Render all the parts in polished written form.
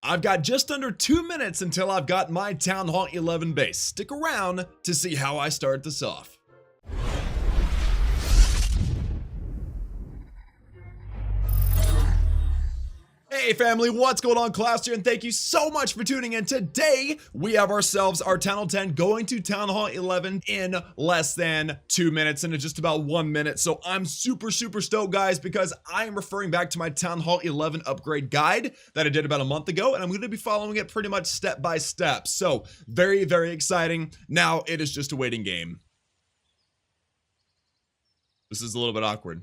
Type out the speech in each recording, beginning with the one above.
I've got just under 2 minutes until I've got my Town Hall 11 base. Stick around to see how I start this off. Hey family, what's going on? Klaus here, and thank you so much for tuning in. Today, we have ourselves our Town Hall 10 going to Town Hall 11 in less than 2 minutes, and in just about 1 minute. So I'm super stoked, guys, because I am referring back to my Town Hall 11 upgrade guide that I did about a month ago, and I'm going to be following it pretty much step by step. So very exciting. Now it is just a waiting game. This is a little bit awkward.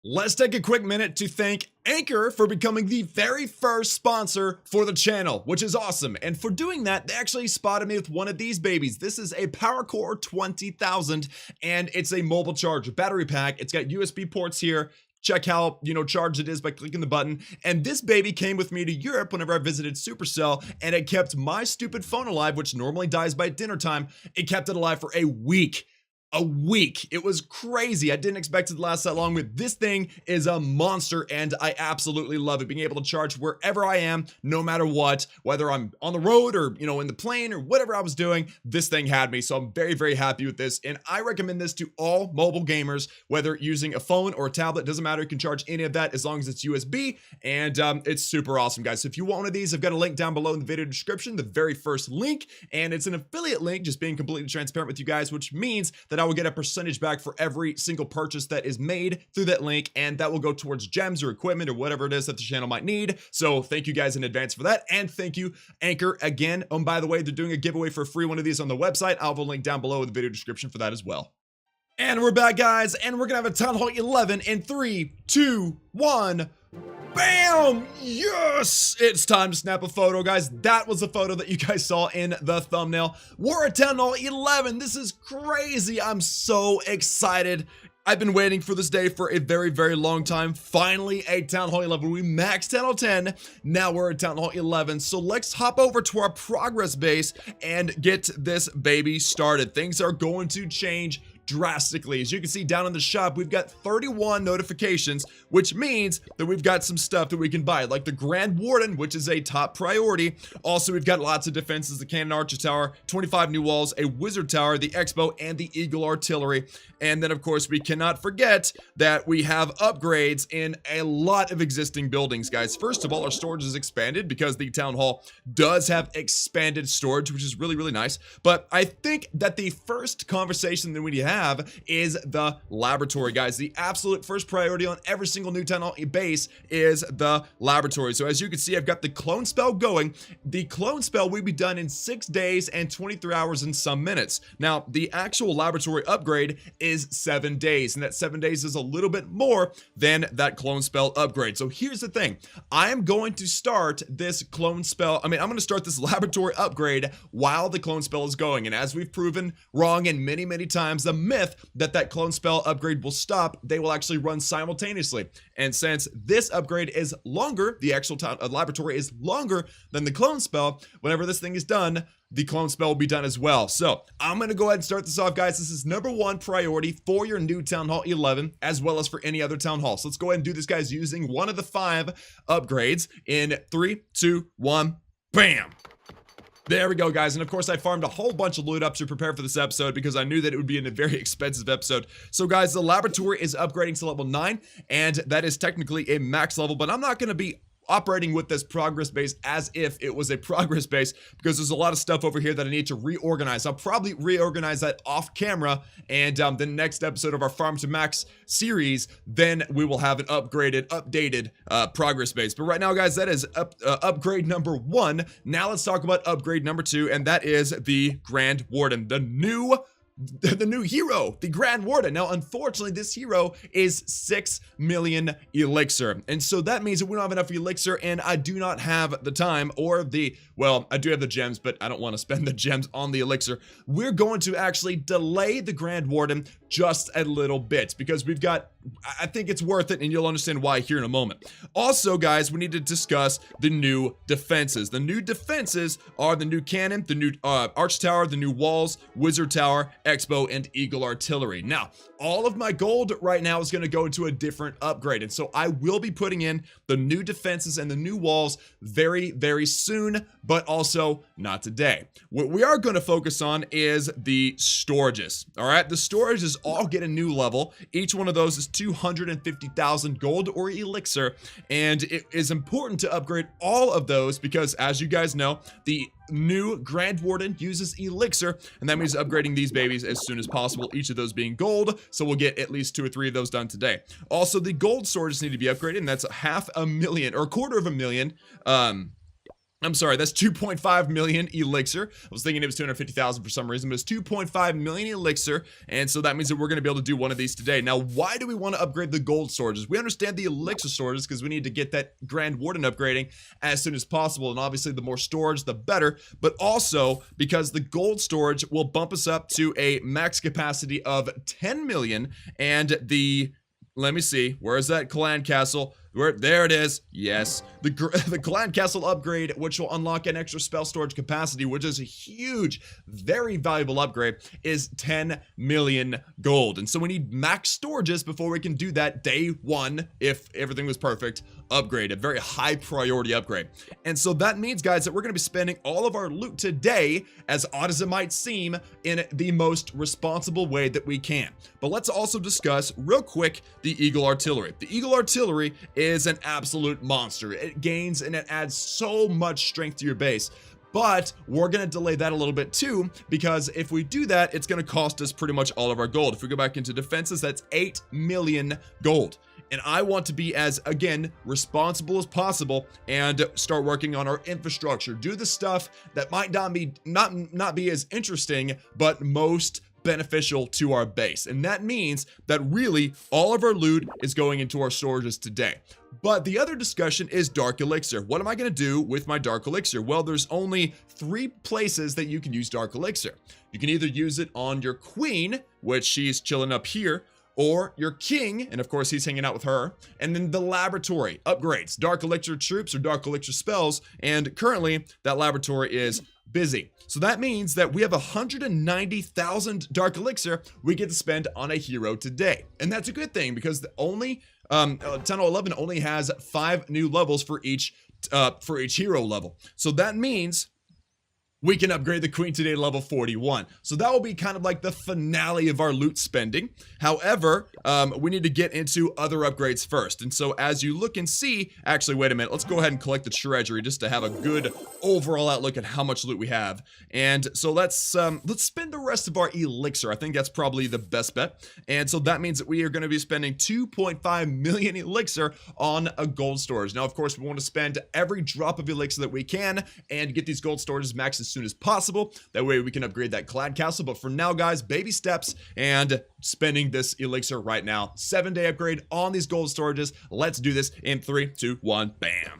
Let's take a quick minute to thank Anchor for becoming the very first sponsor for the channel, which is awesome. And for doing that, they actually spotted me with one of these babies. This is a PowerCore 20,000, and it's a mobile charger battery pack. It's got USB ports here. Check how, charged it is by clicking the button. And this baby came with me to Europe whenever I visited Supercell, and it kept my stupid phone alive, which normally dies by dinner time. It kept it alive for a week. It was crazy. I didn't expect it to last that long, but this thing is a monster and I absolutely love it. Being able to charge wherever I am, no matter what, whether I'm on the road or, in the plane or whatever I was doing, this thing had me. So I'm very happy with this. And I recommend this to all mobile gamers, whether using a phone or a tablet, doesn't matter. You can charge any of that as long as it's USB, and it's super awesome, guys. So if you want one of these, I've got a link down below in the video description, the very first link, and it's an affiliate link, just being completely transparent with you guys, which means that I will get a percentage back for every single purchase that is made through that link, and that will go towards gems or equipment or whatever it is that the channel might need. So thank you guys in advance for that, and thank you Anchor again. By the way, they're doing a giveaway for a free one of these on the website. I'll have a link down below in the video description for that as well. And we're back, guys, and we're gonna have a Town Hall 11 in 3, 2, 1. Bam! Yes! It's time to snap a photo, guys. That was the photo that you guys saw in the thumbnail. We're at Town Hall 11. This is crazy. I'm so excited. I've been waiting for this day for a very long time. Finally, a Town Hall 11. We maxed Town Hall 10. Now we're at Town Hall 11. So let's hop over to our progress base and get this baby started. Things are going to change drastically. As you can see down in the shop, we've got 31 notifications, which means that we've got some stuff that we can buy, like the Grand Warden, which is a top priority. Also, we've got lots of defenses: the Cannon Archer Tower, 25 new walls, a Wizard Tower, the Expo, and the Eagle Artillery. And then, of course, we cannot forget that we have upgrades in a lot of existing buildings, guys. First of all, our storage is expanded because the Town Hall does have expanded storage, which is really nice. But I think that the first conversation that we need to have is the laboratory, guys. The absolute first priority on every single new Town Hall base is the laboratory. So as you can see, I've got the clone spell going. The clone spell will be done in 6 days and 23 hours and some minutes. Now, the actual laboratory upgrade is 7 days, and that 7 days is a little bit more than that clone spell upgrade. So here's the thing. I am going to start this clone spell. I'm going to start this laboratory upgrade while the clone spell is going. And as we've proven wrong in many times, the myth that clone spell upgrade will stop, they will actually run simultaneously. And since this upgrade is longer, the actual laboratory is longer than the clone spell, whenever this thing is done, the clone spell will be done as well. So I'm going to go ahead and start this off, guys. This is #1 priority for your new Town Hall 11, as well as for any other Town Hall. So let's go ahead and do this, guys, using one of the 5 upgrades in 3, 2, 1, bam. There we go, guys. And of course, I farmed a whole bunch of loot up to prepare for this episode because I knew that it would be a very expensive episode. So guys, the laboratory is upgrading to level 9, and that is technically a max level, but I'm not going to be operating with this progress base as if it was a progress base, because there's a lot of stuff over here that I need to reorganize. I'll probably reorganize that off camera, and the next episode of our Farm to Max series, then we will have an updated progress base. But right now, guys, that is upgrade #1. Now let's talk about upgrade #2, and that is the Grand Warden, the new hero, the Grand Warden. Now, unfortunately, this hero is 6 million elixir. And so that means that we don't have enough elixir, and I do not have the time or well, I do have the gems, but I don't want to spend the gems on the elixir. We're going to actually delay the Grand Warden just a little bit because we've got I think it's worth it, and you'll understand why here in a moment. Also, guys, we need to discuss the new defenses. The new defenses are the new cannon, the new arch tower, the new walls, wizard tower, expo, and eagle artillery. Now, all of my gold right now is going to go into a different upgrade, and so I will be putting in the new defenses and the new walls very, very soon, but also not today. What we are going to focus on is the storages. All right, the storages all get a new level. Each one of those is 250,000 gold or elixir, and it is important to upgrade all of those because, as you guys know, the new Grand Warden uses elixir, and that means upgrading these babies as soon as possible, each of those being gold, so we'll get at least 2 or 3 of those done today. Also, the gold storages need to be upgraded, and that's 500,000 or 250,000. I'm sorry, that's 2.5 million elixir. I was thinking it was 250,000 for some reason, but it's 2.5 million elixir, and so that means that we're going to be able to do one of these today. Now, why do we want to upgrade the gold storages? We understand the elixir storages because we need to get that Grand Warden upgrading as soon as possible, and obviously the more storage, the better, but also because the gold storage will bump us up to a max capacity of 10 million, and the... let me see, where is that clan castle? There it is. Yes, the clan castle upgrade, which will unlock an extra spell storage capacity, which is a huge, very valuable upgrade, is 10 million gold. And so we need max storages before we can do that day one, if everything was perfect, upgrade, a very high priority upgrade. And so that means, guys, that we're going to be spending all of our loot today, as odd as it might seem, in the most responsible way that we can. But let's also discuss real quick the Eagle Artillery. The Eagle Artillery is an absolute monster. It gains and it adds so much strength to your base. But we're going to delay that a little bit too, because if we do that, it's going to cost us pretty much all of our gold. If we go back into defenses, that's 8 million gold. And I want to be as, again, responsible as possible and start working on our infrastructure. Do the stuff that might not be as interesting, but most beneficial to our base. And that means that really all of our loot is going into our storages today. But the other discussion is dark elixir. What am I going to do with my dark elixir? Well, there's only 3 places that you can use dark elixir. You can either use it on your queen, which she's chilling up here, or your king, and of course he's hanging out with her, and then the laboratory upgrades, dark elixir troops or dark elixir spells, and currently that laboratory is busy. So that means that we have 190,000 dark elixir we get to spend on a hero today. And that's a good thing because the only 1011 only has 5 new levels for each hero level. So that means we can upgrade the queen today to level 41. So that will be kind of like the finale of our loot spending. However, we need to get into other upgrades first. And so as you look and see, actually, wait a minute, let's go ahead and collect the treasury just to have a good overall outlook at how much loot we have. And so let's spend the rest of our elixir. I think that's probably the best bet. And so that means that we are going to be spending 2.5 million elixir on a gold storage. Now, of course, we want to spend every drop of elixir that we can and get these gold storages maxed as soon as possible. That way we can upgrade that clan castle. But for now, guys, baby steps and spending this elixir right now. 7-day upgrade on these gold storages. Let's do this in 3, 2, 1, bam.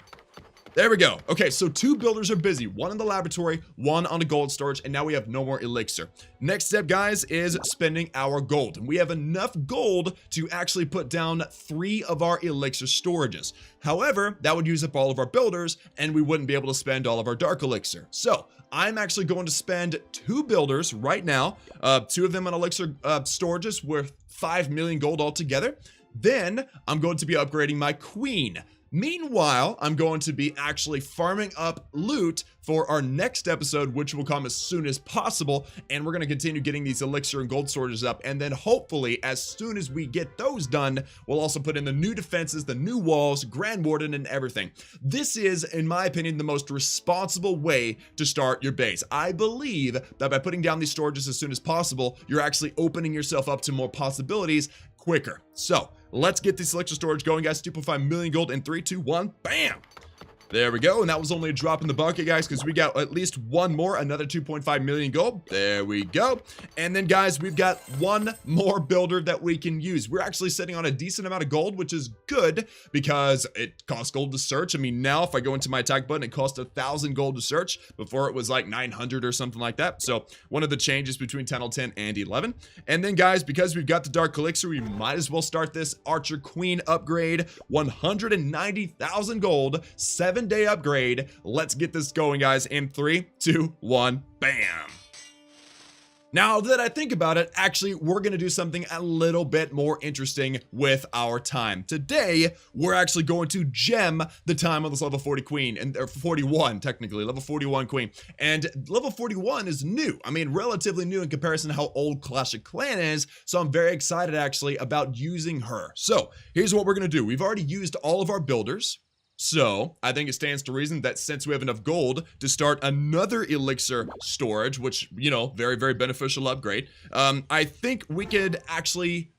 There we go. Okay, so 2 builders are busy. 1 in the laboratory, 1 on the gold storage, and now we have no more elixir. Next step, guys, is spending our gold. And we have enough gold to actually put down 3 of our elixir storages. However, that would use up all of our builders, and we wouldn't be able to spend all of our dark elixir. So I'm actually going to spend 2 builders right now, 2 of them on elixir storages worth 5 million gold altogether. Then I'm going to be upgrading my queen. Meanwhile, I'm going to be actually farming up loot for our next episode, which will come as soon as possible, and we're going to continue getting these elixir and gold storages up, and then hopefully as soon as we get those done, we'll also put in the new defenses, the new walls, Grand Warden, and everything. This is, in my opinion, the most responsible way to start your base. I believe that by putting down these storages as soon as possible, you're actually opening yourself up to more possibilities quicker. So let's get this elixir storage going, guys. 2.5 million gold in 3, 2, 1, bam. There we go, and that was only a drop in the bucket, guys, because we got at least one more, another 2.5 million gold. There we go. And then, guys, we've got one more builder that we can use. We're actually sitting on a decent amount of gold, which is good because it costs gold to search. I mean, now if I go into my attack button, it costs 1,000 gold to search. Before it was like 900 or something like that. So one of the changes between Title 10 and 11. And then, guys, because we've got the Dark Elixir, we might as well start this Archer Queen upgrade. 190,000 gold, 7-day upgrade. Let's get this going, guys, in 3, 2, 1, bam. Now that I think about it, actually, we're going to do something a little bit more interesting with our time. Today, we're actually going to gem the time on this level 40 queen, and or 41, technically, level 41 queen. And level 41 is new. I mean, relatively new in comparison to how old Clash of Clans is. So I'm very excited, actually, about using her. So here's what we're going to do. We've already used all of our builders. So I think it stands to reason that since we have enough gold to start another elixir storage, which, you know, very, very beneficial upgrade, I think we could actually,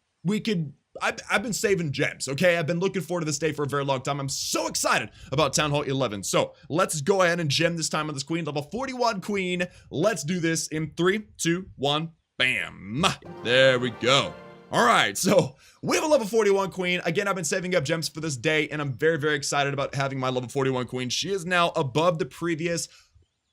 I've been saving gems, okay? I've been looking forward to this day for a very long time. I'm so excited about Town Hall 11. So let's go ahead and gem this time on this queen, level 41 queen. Let's do this in 3, 2, 1, bam. There we go. All right, so we have a level 41 queen. Again, I've been saving up gems for this day, and I'm very, very excited about having my level 41 queen. She is now above the previous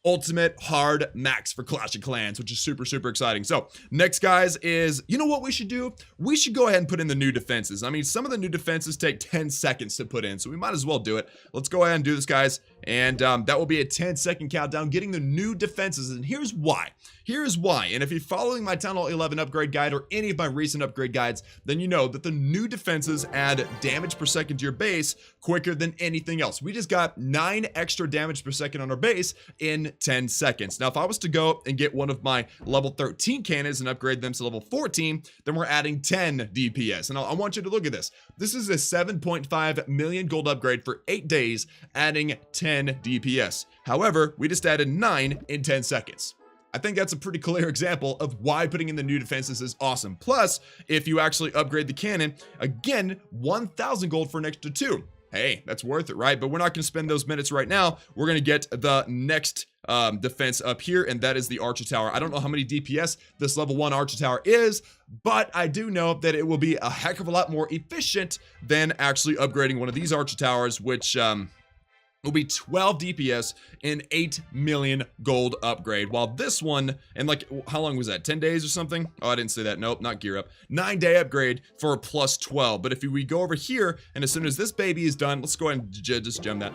ultimate hard max for Clash of Clans, which is super, super exciting. So next, guys, is, you know what we should do? We should go ahead and put in the new defenses. I mean, some of the new defenses take 10 seconds to put in, so we might as well do it. Let's go ahead and do this, guys. And that will be a 10-second countdown, getting the new defenses. And here's why. Here's why. And if you're following my Town Hall 11 upgrade guide or any of my recent upgrade guides, then you know that the new defenses add damage per second to your base quicker than anything else. We just got 9 extra damage per second on our base in 10 seconds. Now, if I was to go and get one of my level 13 cannons and upgrade them to level 14, then we're adding 10 DPS. And I want you to look at this. This is a 7.5 million gold upgrade for 8 days, adding 10 DPS. However, we just added 9 in 10 seconds. I think that's a pretty clear example of why putting in the new defenses is awesome. Plus, if you actually upgrade the cannon, again, 1,000 gold for an extra 2. Hey, that's worth it, right? But we're not going to spend those minutes right now. We're going to get the next defense up here, and that is the Archer Tower. I don't know how many DPS this level 1 Archer Tower is, but I do know that it will be a heck of a lot more efficient than actually upgrading one of these Archer Towers, which will be 12 DPS and 8 million gold upgrade, while this one, and like, how long was that, 10 days or something? Oh, I didn't say that. Nope, not gear up. 9-day upgrade for a plus 12. But if we go over here, and as soon as this baby is done, let's go ahead and just gem that.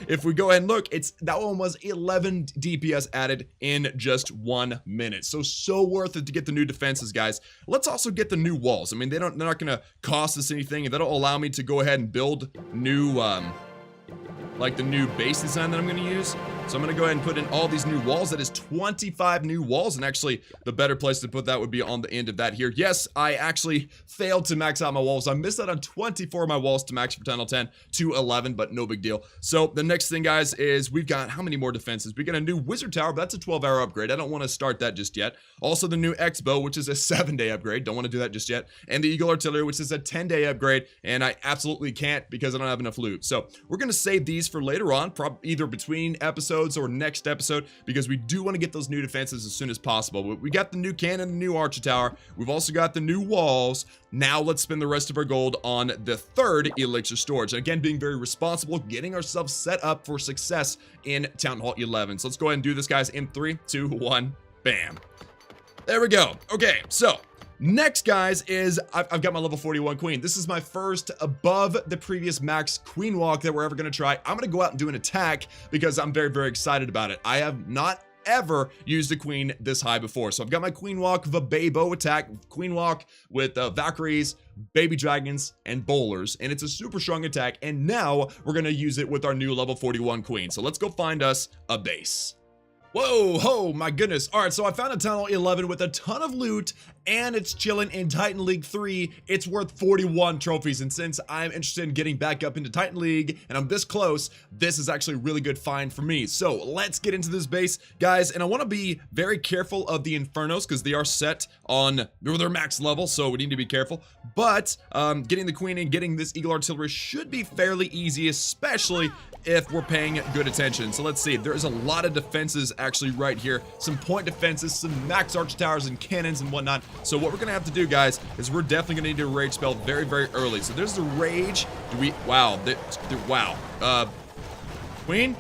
If we go ahead and look, that one was 11 DPS added in just 1 minute. So worth it to get the new defenses, guys. Let's also get the new walls. I mean, they're not gonna cost us anything, and that'll allow me to go ahead and build new like the new base design that I'm going to use. So I'm going to go ahead and put in all these new walls. That is 25 new walls, and actually the better place to put that would be on the end of that here. Yes, I actually failed to max out my walls. I missed out on 24 of my walls to max from Title 10 to 11, but no big deal. So the next thing, guys, is we've got how many more defenses? We got a new Wizard Tower, but that's a 12-hour upgrade. I don't want to start that just yet. Also the new X-Bow, which is a 7-day upgrade. Don't want to do that just yet. And the Eagle Artillery, which is a 10-day upgrade, and I absolutely can't because I don't have enough loot. So we're going to save these for later on, either between episodes or next episode, because we do want to get those new defenses as soon as possible. But we got the new cannon, the new Archer Tower. We've also got the new walls. Now let's spend the rest of our gold on the 3rd elixir storage. And again, being very responsible, getting ourselves set up for success in Town Hall 11. So let's go ahead and do this, guys, in 3, 2, 1, bam. There we go. Okay, so next, guys, is I've got my level 41 queen. This is my first above the previous max queen walk that we're ever going to try. I'm going to go out and do an attack because I'm very, very excited about it. I have not ever used a queen this high before. So I've got my queen walk, Vababo attack, queen walk with Valkyries, baby dragons, and bowlers, and it's a super strong attack. And now we're going to use it with our new level 41 queen. So let's go find us a base. Whoa, oh my goodness. All right, so I found a Town Hall 11 with a ton of loot, and it's chilling in Titan League 3. It's worth 41 trophies, and since I'm interested in getting back up into Titan League, and I'm this close, this is actually a really good find for me. So let's get into this base, guys, and I want to be very careful of the Infernos, because they are set on their max level, so we need to be careful. But getting the queen and getting this Eagle Artillery should be fairly easy, especially if we're paying good attention. So let's see, there's a lot of defenses actually right here, some point defenses, some max arch towers and cannons and whatnot. So what we're gonna have to do, guys, is we're definitely gonna need to rage spell very, very early. So there's the rage. Do we, wow, wow, queen,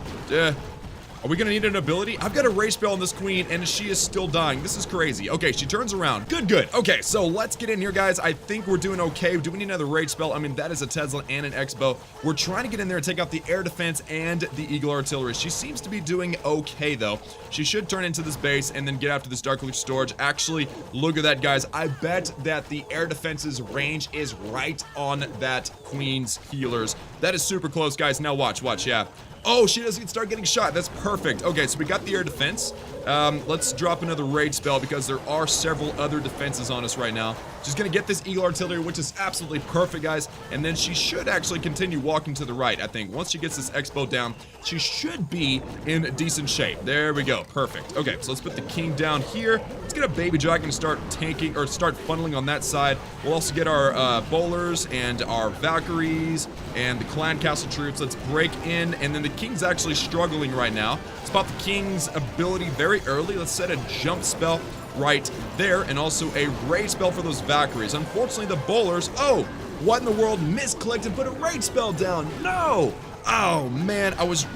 are we gonna need an ability? I've got a rage spell on this queen and she is still dying. This is crazy. Okay, she turns around. Good. Okay, so let's get in here, guys. I think we're doing okay. Do we need another rage spell? I mean, that is a Tesla and an X-bow. We're trying to get in there and take out the air defense and the Eagle artillery. She seems to be doing okay, though. She should turn into this base and then get after this Dark Leaf storage. Actually, look at that, guys. I bet that the air defense's range is right on that queen's healers. That is super close, guys. Now watch, yeah. Oh, she doesn't start getting shot. That's perfect. Okay, so we got the air defense. Let's drop another rage spell because there are several other defenses on us right now. She's gonna get this Eagle artillery, which is absolutely perfect, guys. And then she should actually continue walking to the right, I think. Once she gets this X-bow down, she should be in decent shape. There we go. Perfect. Okay, so let's put the king down here. Let's get a baby dragon to start tanking, or start funneling on that side. We'll also get our bowlers and our Valkyries and the clan castle troops. Let's break in, and then the king's actually struggling right now. Let's pop the king's ability very early. Let's set a jump spell right there, and also a rage spell for those Valkyries. Unfortunately, the bowlers, oh, what in the world, misclicked and put a rage spell down. No! Oh man, I was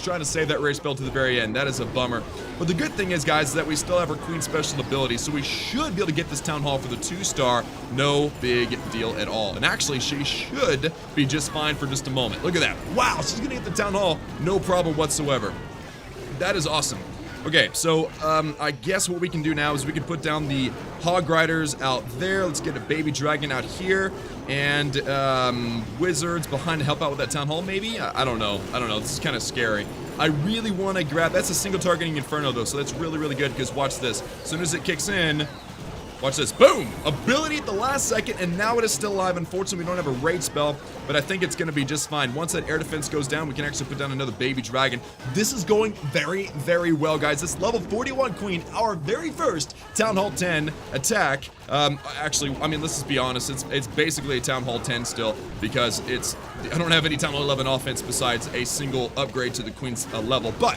trying to save that rage spell to the very end. That is a bummer. But the good thing is, guys, is that we still have our queen special ability, so we should be able to get this town hall for the 2-star. No big deal at all. And actually, she should be just fine for just a moment. Look at that. Wow, she's gonna get the town hall, no problem whatsoever. That is awesome. Okay, so I guess what we can do now is we can put down the hog riders out there. Let's get a baby dragon out here, and wizards behind to help out with that town hall, maybe? I don't know. This is kind of scary. I really want to grab, that's a single targeting inferno though, so that's really, really good, because watch this. As soon as it kicks in, watch this. Boom! Ability at the last second, and now it is still alive. Unfortunately, we don't have a rage spell, but I think it's going to be just fine. Once that air defense goes down, we can actually put down another baby dragon. This is going very, very well, guys. This level 41 queen, our very first Town Hall 10 attack. Actually, I mean, let's just be honest. It's basically a Town Hall 10 still, because I don't have any Town Hall 11 offense besides a single upgrade to the queen's level, but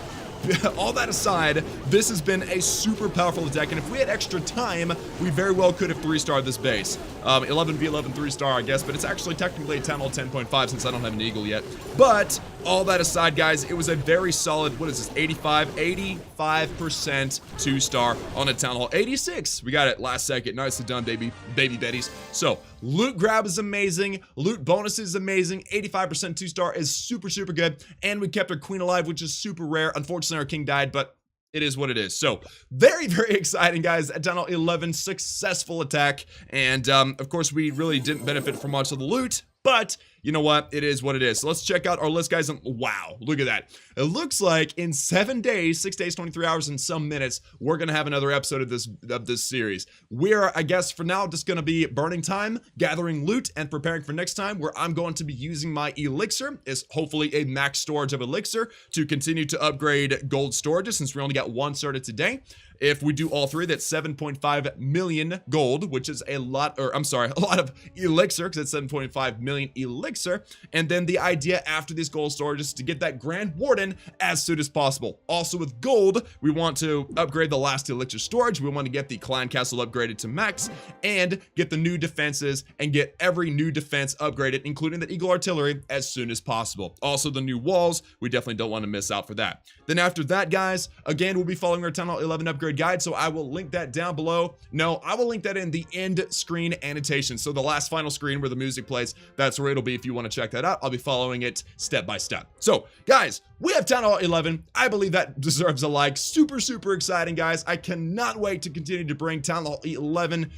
all that aside, this has been a super powerful attack, and if we had extra time, we very well could have 3-starred this base. 11v11 3-star, I guess, but it's actually technically a Town Hall 10.5 since I don't have an Eagle yet. But all that aside, guys, it was a very solid, what is this, 85% 2-star on a Town Hall. 86, we got it last second. Nicely done, baby betties. So loot grab is amazing, loot bonus is amazing, 85% 2-star is super, super good, and we kept our queen alive, which is super rare. Unfortunately, our king died, but it is what it is. So very, very exciting, guys. At Town Hall 11, successful attack, and of course, we really didn't benefit from much of the loot, but you know what? It is what it is. So let's check out our list, guys. And wow, look at that. It looks like in 7 days, 6 days, 23 hours, and some minutes, we're going to have another episode of this series. We're, I guess, for now, just going to be burning time, gathering loot, and preparing for next time, where I'm going to be using my elixir, is hopefully a max storage of elixir, to continue to upgrade gold storages, since we only got 1 started today. If we do all 3, that's 7.5 million gold, which is a lot, or I'm sorry, a lot of elixir, because it's 7.5 million elixir. And then the idea after these gold storages is to get that Grand Warden as soon as possible. Also with gold, we want to upgrade the last elixir storage. We want to get the clan castle upgraded to max, and get the new defenses, and get every new defense upgraded, including the Eagle artillery, as soon as possible. Also the new walls, we definitely don't want to miss out for that. Then after that, guys, again, we'll be following our Town Hall 11 upgrade guide, so I will link that down below. No, I will link that in the end screen annotation, so the last final screen where the music plays, that's where it'll be if you want to check that out. I'll be following it step by step. So guys, we have Town Hall 11. I believe that deserves a like. Super, super exciting, guys. I cannot wait to continue to bring Town Hall 11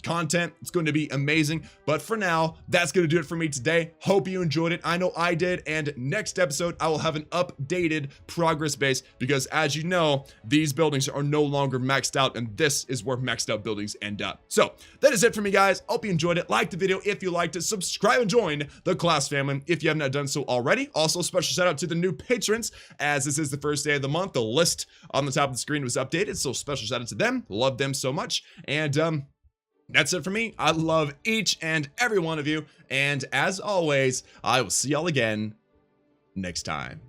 content. It's going to be amazing. But for now, that's going to do it for me today. Hope you enjoyed it. I know I did. And next episode, I will have an updated progress base, because as you know, these buildings are no longer maxed out, and this is where maxed out buildings end up. So that is it for me, guys. Hope you enjoyed it. Like the video if you liked it. Subscribe and join the Klaus family if you have not done so already. Also, special shout out to the new patrons, as this is the first day of the month. The list on the top of the screen was updated, so special shout out to them. Love them so much. And that's it for me. I love each and every one of you, and as always, I will see y'all again next time.